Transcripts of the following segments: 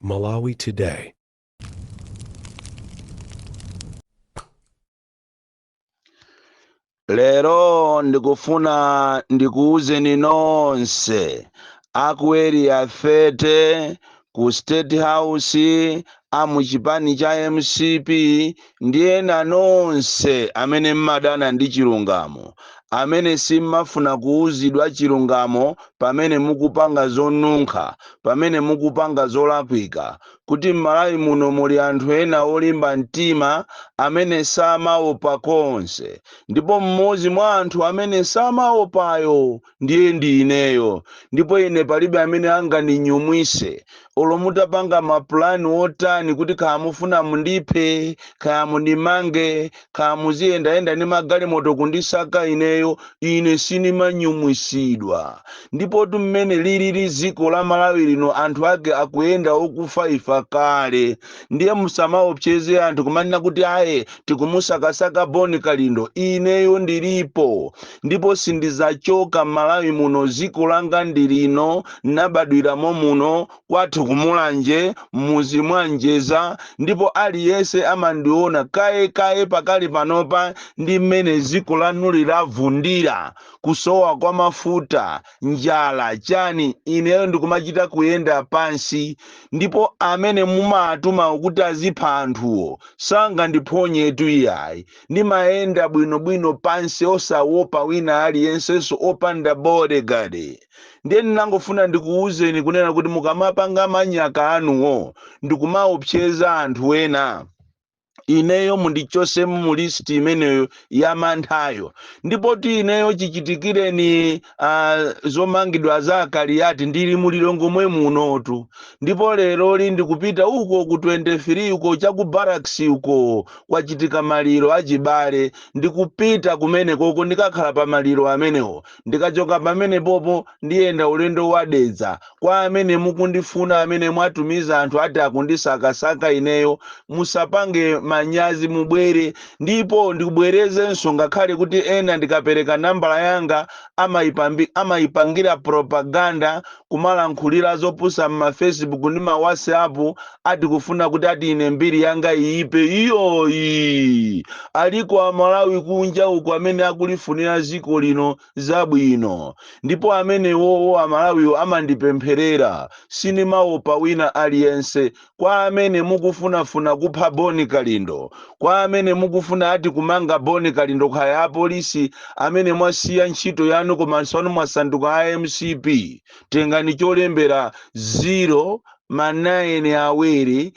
Malawi today. Lero ndikufuna ndikuuzeni nonse akueri afete ku State House amuchipani cha MCP ndiye na nonse amene mmadana ndi chilungamo, amene simmafuna kuuzidwa chilungamo pamene mukupanga zonunkha, pamene mukupanga zolakwika, kuti m'Malawi muno muli anthu ena olimba mtima amene samaopa konse, ndipo mmodzi mwa anthu amene samaopayo ndiye ndi ineyo, ndipo ine palibe amene angandinyumwise. Olo mutapanga mapulani otani kuti kaya mufuna mundiphe, kaya mundimange, kaya muziyendayenda ndi magalimoto kundisaka ineyo, ine sinimanyumwisidwa. Ndipo mmene lilili dziko la Malawi lino anthu ake akuyenda okufa ifa kale, ndiye musamaopseze anthu kumanena kuti aye tikumusakasaka boni Kalindo. Ineyo ndilipo, ndipo sindizachoka Malawi muno, dziko langa ndilino, nabadwiramo muno kwathu kumulanje muzi mwanjeza, ndipo aliyense amandiona kaye pakali panopa ndi mmene dziko lanu lilavundira, kusowa kwa mafuta, njala, chani. Ineyo ndikumachita kuyenda pansi, ndipo amene mumatuma kuti azipha anthuwo sangandiphonyetu iyayi. Ndimayenda bwinobwino pansi osawopa wina aliyenseso, opanda bodyguard. Ndiye ndinangofuna ndikuuzeni kunena kuti mukamapanga manyaka anuwo ndikumaopseza anthu ena, ineyo mundichose mu list imeneyo ya manthayo. Ndipo ineyo chichitikireni zomangidwa za akaliyati ndili mulilongo mwe munotu, ndipo lero ndikupita uko ku 23 uko chaku barracks uko kwachitika maliro achibale, ndikupita kumene koko ndikakhala pa maliro amenewo, ndikachoka pamene popo ndiyenda ulendo wadedza. Kwa amene mukundifuna, amene mwatumiza anthu ati akundisakasaka ineyo, musapange manyazi, mubwere. Ndipo ndikubwerezenso ngakhale kuti ena ndikapereka nambala yanga amayipangira propaganda, kumalankhulira zopusa mma Facebook ndi ma WhatsApp, ati kufuna kuti ati ine mbiri yanga iyipe. Iyoyi aliko amalawi kunja uko amene akulifunira dziko lino zabwino, ndipo amene wowo amalawiwo amandipempherera, sinimaopa wina aliyense. Kwa amene mukufunafuna kupha boni Kalindo, kwa amene mukufuna ati kumanga boni Kalindo, kaya apolisi amene mwasiya ntchito yanu komanso mwasanduka a MCP, tengani cholembera 0 awiri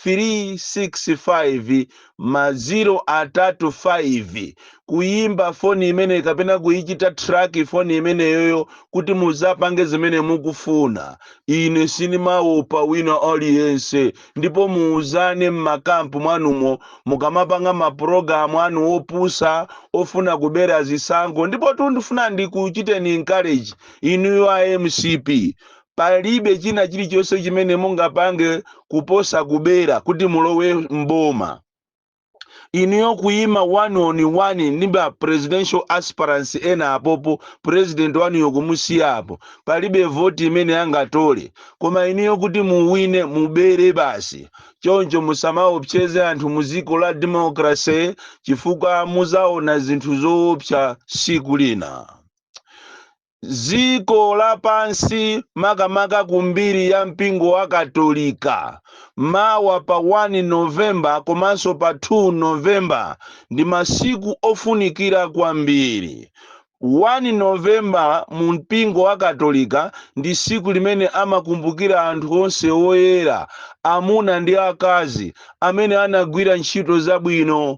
365 035 kuyimba foni imene kapena kuyichita track foni imeneyoyo kuti muzapange zimene mukufuna. Ine sinimaopa wina aliyense, ndipo muuzane mmakampu mwanumo mukamapanga mapulogalamu anu opusa ofuna kubera zisankho. Ndipo ndifuna ndikuchiteni encourage inuyo a MCP, palibe china chilichonse chimene mungapange kuposa kubera kuti mulowe mboma. Inuyo kuyima 1-on-1 ndimba presidential aspirants ena apopo, president wanuyo kumusiya apo, palibe voti imene angatole. Koma inuyo kuti muwine mubere basi. Choncho musamaopseze anthu muziko la democracy, chifukwa muzaona zinthu zoopsa siku lina. Dziko lapansi makamaka kumbiri ya mpingo wa Katolika, mawa pa 1 Novemba komanso pa 2 Novemba ndi masiku ofunikira kwambiri. 1 Novemba mu mpingo wa Katolika ndi siku limene amakumbukira anthu onse oyera, amuna ndi akazi, amene anagwira ntchito zabwino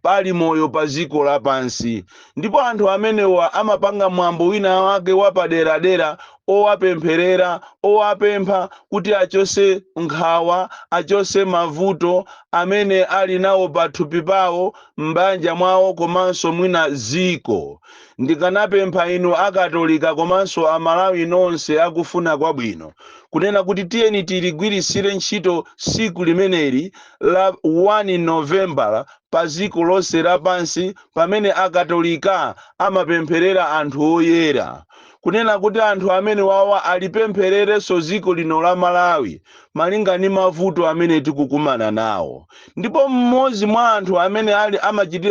pali moyo pa dziko lapansi. Ndipo anthu amenewa amapanga mwambo wina wake wapaderadera, owapempherera, owapempha kuti achose nkhawa, achose mavuto amene ali nawo pathupi pawo, m'banja mwawo komanso mwina dziko. Ndikanapempha inu akatolika komanso amalawi nonse akufuna kwabwino, kunena kuti tiyeni tiligwirisire ntchito siku limeneli la 1 Novemba pa dziko lonse lapansi, pamene akatolika amapempherera anthu oyera. kunena kuti anthu amene wawa alipemphererenso dziko lino la Malawi malinga ndi mavuto amene tikukumana nawo. Ndipo mmodzi mwa anthu amene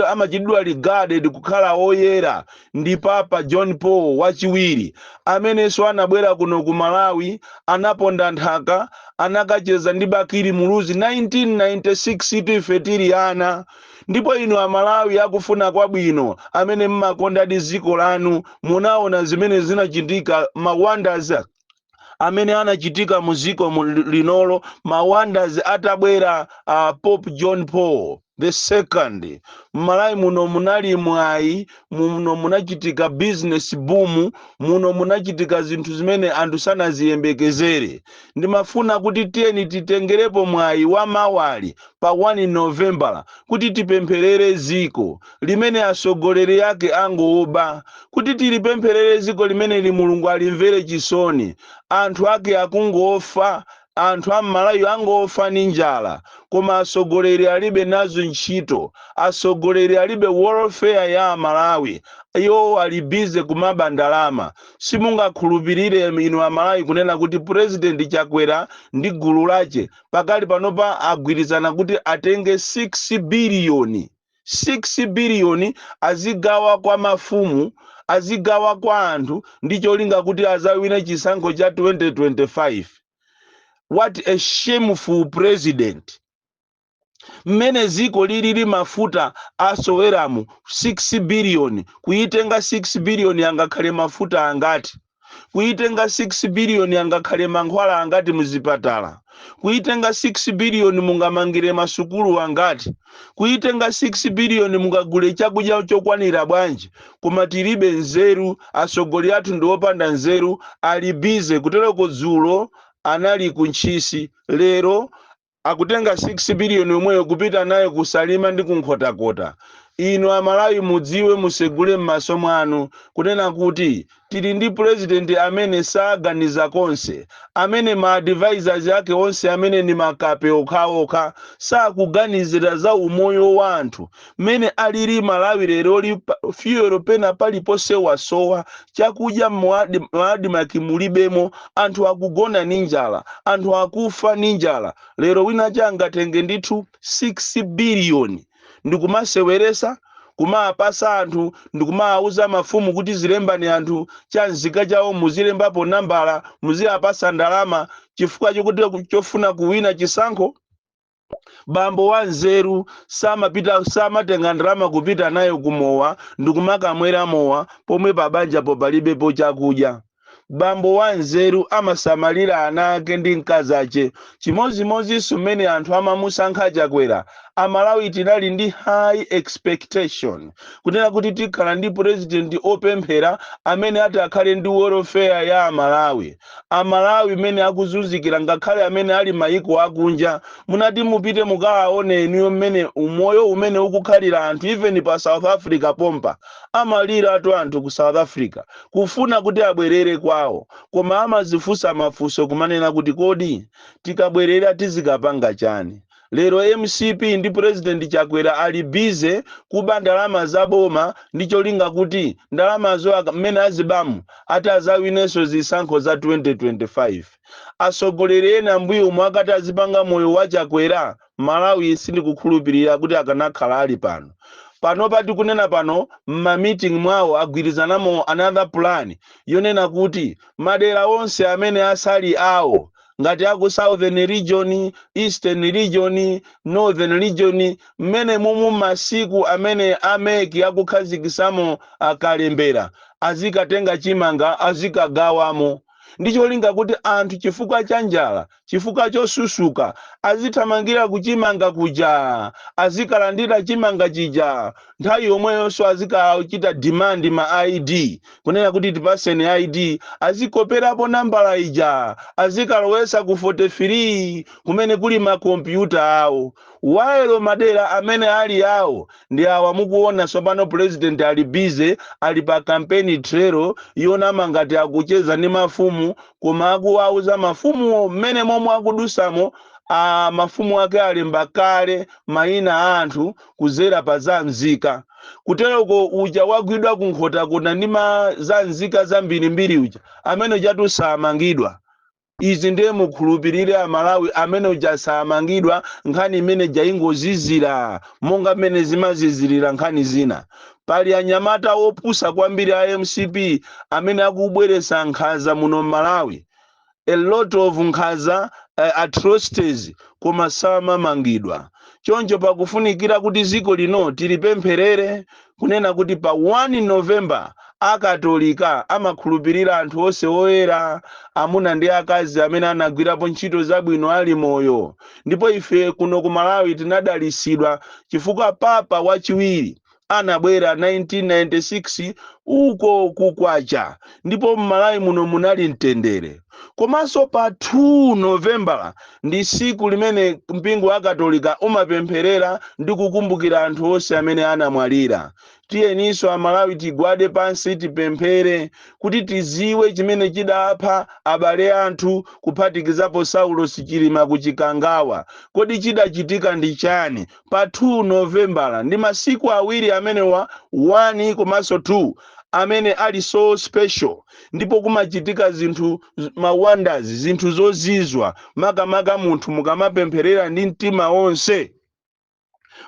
amachitidwa regarded kukhala oyera ndi Papa John Paul wachiwiri, amenenso anabwera kuno ku Malawi, anaponda nthaka, anakacheza ndi Bakiri Muluzi 1996 tife tili ana. Ndipo inu Amalawi akufuna kwabwino amene mmakonda dziko lanu, munaona zimene zinachitika, mawonders amene anachitika muziko linolo, mawonders atabwera Pope John Paul the second. Malawi muno munali mwayi, muno munachitika business boom, muno munachitika zinthu zimene anthu sanaziyembekezere. Ndimafuna kuti tiyeni titengerepo mwayi wa mawali pa 1 November kuti tipempherere ziko limene asogoleri yake angoba, kuti tilipempherere ziko limene li Mulungu alimvere chisoni. Anthu ake akungofa, anthu a Malawi angofa ndi njala, koma asogoleri alibe nazo ntchito, asogoleri alibe welfare ya Malawi, iwo ali busy kumaba ndalama. Simungakhulupirire inu Amalawi kunena kuti President Chakwera ndi gulu lache pakali panopa agwirizana kuti atenge 6 billion azigawa kwa mafumu, azigawa kwa anthu ndi cholinga kuti azawina chisankho cha 2025. What a shameful president. Mmene ziko lili mafuta asoweramu 6 billion, kuitenga 6 billion angakhale mafuta angati, kuitenga 6 billion angakhale mankhwala angati muzipatala, kuitenga 6 billion mungamangire masukulu angati, kuitenga 6 billion mungagule chakudya chokwanira bwanji. Koma tilibe nzeru, asogoli athu ndi opanda nzeru, ali busy kutereko. Dzulo anali kunchisi, lero akutenga 6 billion omweyo kupita nayo kusalima ndi kunkhotakota. Inu Amalawi mudziwe, musegule m'maso mwanu kunena kuti tili ndi president amene saganiza konse, amene ma advisors yake onse amene ni makape okhaokha, sakuganizira za umoyo wa anthu. Mmene alili Malawi lero li fuel pena paliponse wasowa, chakudya mwadi makimulibemo, anthu akugona ndi njala, anthu akufa ndi njala. Lero wina changatenge ndithu 6 billion ndikumaseweresa, kumapasa anthu, ndikumauza mafumu kuti zilembani anthu chanzika chawo, muzilembapo nambala, muziyapasa ndalama chifukwa chokuti chofuna kuwina chisankho. Bambo wa nzeru samatenga ndalama kupita nayo kumowa, ndikumakamwera mowa pomwe pabanja palibepo chakudya. Bambo wa nzeru amasamalira ana ake ndi mkazi ache. Chimozimozi sumene anthu amamusankha Chakwera, Amalawi tinali ndi high expectation kunena kuti tikhala ndi president opemphera amene ati akhale ndi welfare ya Amalawi. Amalawi mene akuzunzikira ngakhale amene ali mayiko akunja, munati mupite mukawaone eniyo mmene umoyo umene ukukhalira anthu, even pa South Africa pompa amalira atu anthu ku South Africa kufuna kuti abwerere kwawo, koma amazifunsa mafunso kumanena kuti kodi tikabwerera tizikapanga chani. Lero MCP ndi President Chakwera ali busy kuba ndalama za boma ndi cholinga kuti ndalamazo mmene azibamu ati azawinenso zisankho za 2025. Asogoleri ena mbuyo mwakati azipanga moyo wa Chakwera, Malawi sindikukhulupirira kuti akanakhala ali pano. Panopa tikunena pano meeting mwawo agwirizanamo another plan yonena kuti madera onse amene asali awo ngati aku Southern region, Eastern region, Northern region, mmene mumu masiku amene ameki akukhazikisamo akalembera, azikatenga chimanga azikagawamo. Ndicholinga kuti anthu chifukwa cha njala, chifukwa chosusuka, azithamangira kuchimanga kuja, azikalandira chimanga chija. Nthawi yomweyonso azikachita demand ma ID kunena kuti tipaseni ID, azikoperapo nambala ija, azikalowesa ku 43 kumene kuli makompyuta awo. waero madera amene ali yawo ndi awa mukuona tsopano president ali busy ali pa campaign trail yonama ngati akucheza ndi mafumu koma akuwauza mafumuwo mmene momwe akudusamo mafumu ake alemba kale mayina a anthu kuzera pa za mzika kutereko uja wagwidwa kunkhotakota ndi za nzika zambirimbiri uja amene ujatu samangidwa. Izi ndiye mukhulupirire Amalawi amene uja samangidwa nkhani imene jaingozizira monga mmene zimazizirira nkhani zina. Pali anyamata opusa kwambiri a MCP amene akubweresa nkhaza muno Malawi, a lot of nkhaza atrocities koma samamangidwa. Choncho pakufunikira kuti ziko lino tilipempherere kunena kuti pa 1 November akatolika amakhulupirira anthu onse oyera amuna ndi akazi amene anagwirapo ntchito zabwino ali moyo. Ndipo ife kuno ku Malawi tinadalisidwa chifukwa papa wachiwiri anabwera 1996 uko kukwacha ndipo Malawi muno munali mtendere. Komanso pa 2 November ndi siku limene mpingo wa Katolika umapempherera ndi kukumbukira anthu onse amene anamwalira. Tiyeninso Amalawi tigwade pansi tipemphere kuti tiziwe chimene chidapha abale anthu kuphatikizapo Saulo Chilima kuchikangawa. Kodi chidachitika ndi chani pa 2 November ndi masiku awiri amene wa 1 komanso 2 amene ali so special ndipo kumachitika zinthu wonders zinthu zozizwa makamaka munthu mukamapempherera ndi mtima wonse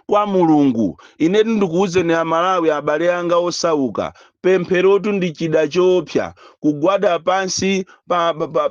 kwa Mulungu. Ine ndikuwuzeni Amalawi abale anga osauka pempherotu ndi chida chopsa kugwada pansi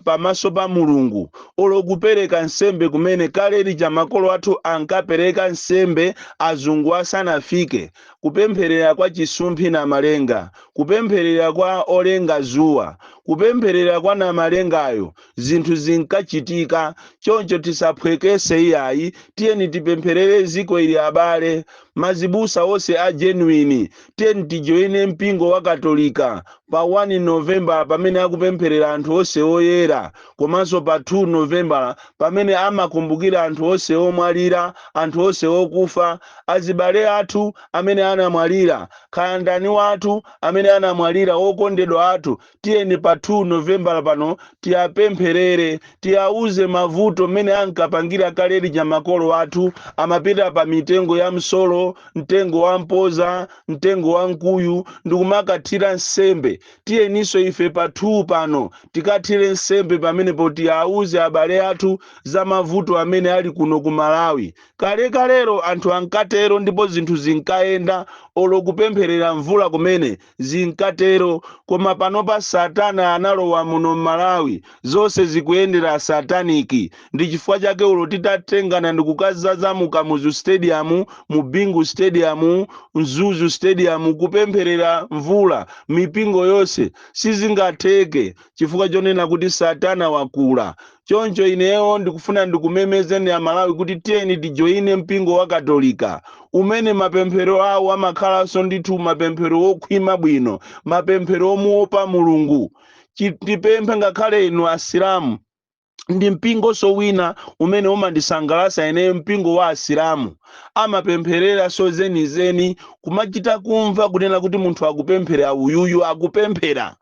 pamaso pa Mulungu olokupereka nsembe kumene kale lija makolo athu ankapereka nsembe azungu asanafike, kupempherera kwa chisumphi na malenga, kupempherera kwa olenga zuwa, kupempherera kwa namalengayo, zinthu zinkachitika. Choncho tisaphwekese Iyayi, tiyeni tipempherere ziko ili abale mazibusa onse a genuine, tiyeni tijoine mpingo wa Katolika pa 1 November pamene akupempherera anthu onse oyera, komanso pa 2 November pamene amakumbukira anthu onse omwalira, anthu onse okufa, azibale athu amene anamwalira, khandani wathu amene anamwalira, okondedwa athu. Tiyeni pa 2 November pano tiyapempherere, tiyauze mavuto mmene ankapangira kale lija makolo athu amapita pa mitengo ya msolo, mtengo wa mpoza, mtengo wa mkuyu ndikumakathira nsembe. Tiyeninso ife pa 2 pano tikathire nsembe pamene poti auze abale athu za mavuto amene ali kuno ku Malawi. Kalero anthu ankatero ndipo zinthu zinkayenda olokupempherera mvula kumene zinkatero, koma panopa Satana analowa muno Malawi, zonse zikuyendera sataniki. Ndi chifukwa chake ulo titatengana ndi kukazazamuka mu stadium, mu Bingu stadium, Mzuzu stadium kupempherera mvula, mipingo yonse sizingatheke chifukwa chonena kuti Satana wakula. Choncho ineyo ndikufuna ndikumemezeni Amalawi kuti tiyeni tijoine mpingo wa Katolika umene mapemphero awo amakhalanso ndithu mapemphero okhwima bwino, mapemphero omuopa Mulungu. Tipemphe ngakhale inu Asilamu, ndi mpingo so wina umene umandisangalatsa ine, mpingo wa Asilamu amapempherera so zenizeni kumachita kumva kunena kuti munthu akupemphera uyuyu akupemphera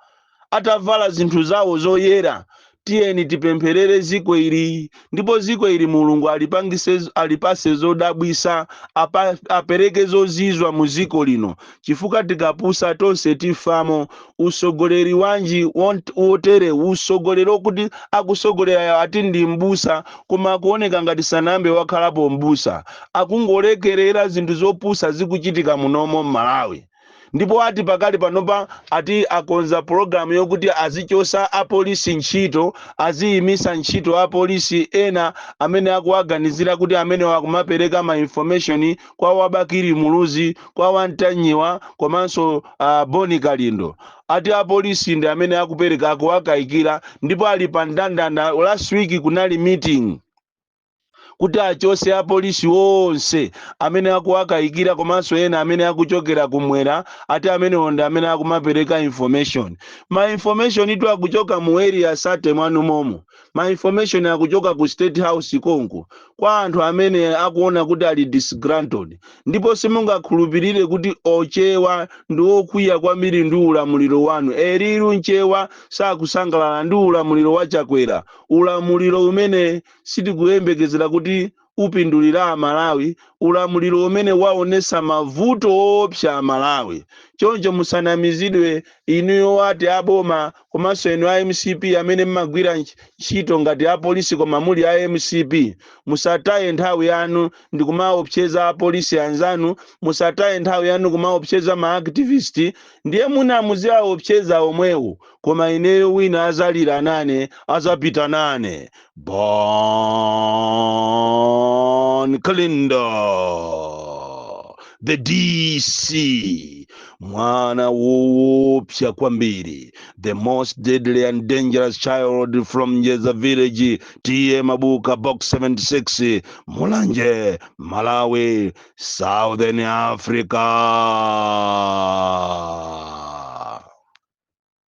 atavala zinthu zawo zoyera. Tiyeni tipempherere ziko ili, ndipo ziko ili Mulungu alipase zodabwisa, apereke zozizwa mu ziko lino, chifukwa tikapusa tonse tifamo. Usogoleri wanji wotere, usogoleri okuti akusogolera ati ndi mbusa koma akuoneka ngati sanambe wakhalapo mbusa, akungolekerera zinthu zopusa zikuchitika munomo Malawi. Ndipo ati pakali panopa ati akonza programu yokuti azichosa apolisi ntchito, aziyimisa ntchito apolisi ena amene akuwaganizira kuti amene wakumapereka ma information kwa wabakiri muluzi, kwa wantanyiwa, komanso Boni Kalindo. Ati apolisi ndi amene akupereka akuwakayikira, ndipo ali pa ndandanda. Last week kunali meeting kuti achose apolisi onse amene akuwakayikira komanso ena amene akuchokera kumwera ati amene onda amene akumapereka information. Ma information itu akuchoka mu area sate mwanu momo. Ma information akuchoka ku State House konko kwa anthu amene akuona kuti ali disgruntled. Ndipo simungakhulupirire kuti ochewa ndi okwiya kwambiri ndi ulamuliro wanu. Eriru nchewa sakusangalala ndi ulamuliro wachakwera. Ulamuliro umene sitikuyembekezera kuti upindulira Malawi, ulamuliro umene waonesa mavuto opsa Malawi. Choncho musanamizidwe inuyo ati aboma komanso enu a MCP amene mmagwira ntchito ngati apolisi koma muli a MCP. Musataye nthawi yanu ndi kumaopseza apolisi anzanu, musataye nthawi yanu kumaopseza ma-activist, ndiye muna muziaopseza omwewo, koma ineyo wina azalira nane, azapita nane. Born Kalindo, the DC, mwana woopsa kwambiri, the most deadly and dangerous child from Njeza village, TM Mabuka box 76, Mulanje, Malawi, Southern Africa.